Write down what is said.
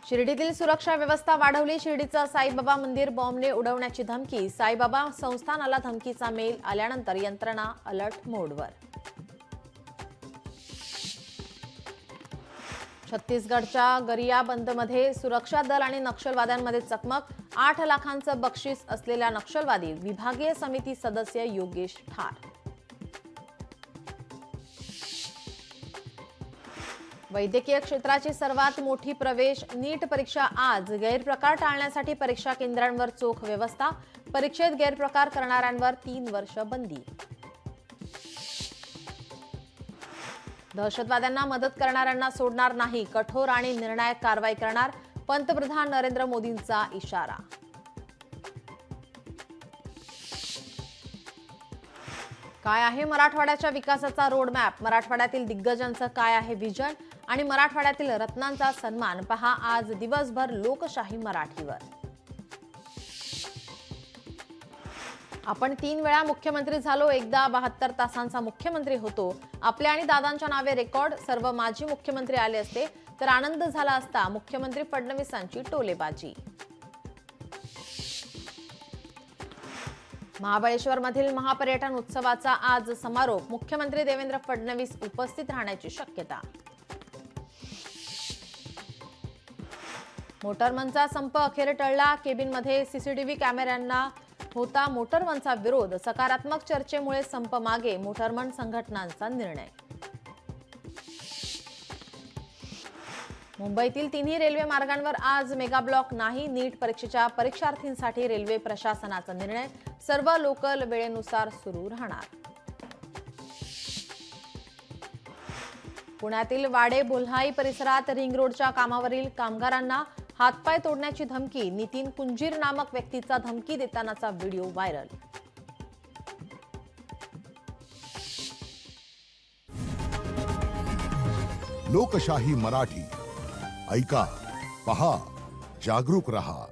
शिर्डीतील सुरक्षा व्यवस्था वाढवली। शिर्डीचं साईबाबा मंदिर बॉम्बने उडवण्याची धमकी। साईबाबा संस्थानाला धमकीचा मेल आल्यानंतर यंत्रणा अलर्ट मोडवर। छत्तीसगडच्या गरियाबंदमध्ये सुरक्षा दल आणि नक्षलवाद्यांमध्ये चकमक। 8 लाखांचं बक्षीस असलेल्या नक्षलवादी विभागीय समिती सदस्य योगेश ठार। वैद्यकीय क्षेत्राची सर्वात मोठी प्रवेश नीट परीक्षा आज। गैरप्रकार टाळण्यासाठी परीक्षा केंद्रांवर चोख व्यवस्था। परीक्षेत गैरप्रकार करणाऱ्यांवर 3 वर्ष बंदी। दहशतवाद्यांना मदत करणाऱ्यांना सोडणार नाही, कठोर आणि निर्णायक कारवाई करणार, पंतप्रधान नरेंद्र मोदींचा इशारा। काय आहे मराठवाड्याच्या विकासाचा रोडमॅप? मराठवाड्यातील दिग्गजांचं काय आहे विजन? आणि मराठवाड्यातील रत्नांचा सन्मान पहा आज दिवसभर लोकशाही मराठीवर। आपण 3 वेळा मुख्यमंत्री झालो, एकदा 72 तासांचा मुख्यमंत्री होतो। आपल्या आणि दादांच्या नावे रेकॉर्ड। सर्व माजी मुख्यमंत्री आले असते तर आनंद झाला असता, मुख्यमंत्री फडणवीसांची टोलेबाजी। महाबळेश्वरमधील महापर्यटन उत्सवाचा आज समारोप। मुख्यमंत्री देवेंद्र फडणवीस उपस्थित राहण्याची शक्यता। मोटरमनचा संप अखेर टळला। केबिनमध्ये सीसीटीव्ही कॅमेऱ्यांना होता मोटरमनचा विरोध। सकारात्मक चर्चेमुळे संप मागे, मोटरमन संघटनांचा निर्णय। मुंबईतील 3ही रेल्वे मार्गांवर आज मेगा ब्लॉक नाही। नीट परीक्षेच्या परीक्षार्थींसाठी रेल्वे प्रशासनाचा निर्णय। सर्व लोकल वेळेनुसार सुरू राहणार। पुण्यातील वाडे बोल्हाई परिसरात रिंग रोडच्या कामावरील कामगारांना हातपाय तोडण्याची धमकी। नितीन कुंजीर नामक व्यक्तीचा धमकी देतानाचा व्हिडिओ व्हायरल। लोकशाही मराठी ऐका, पहा, जागरूक रहा।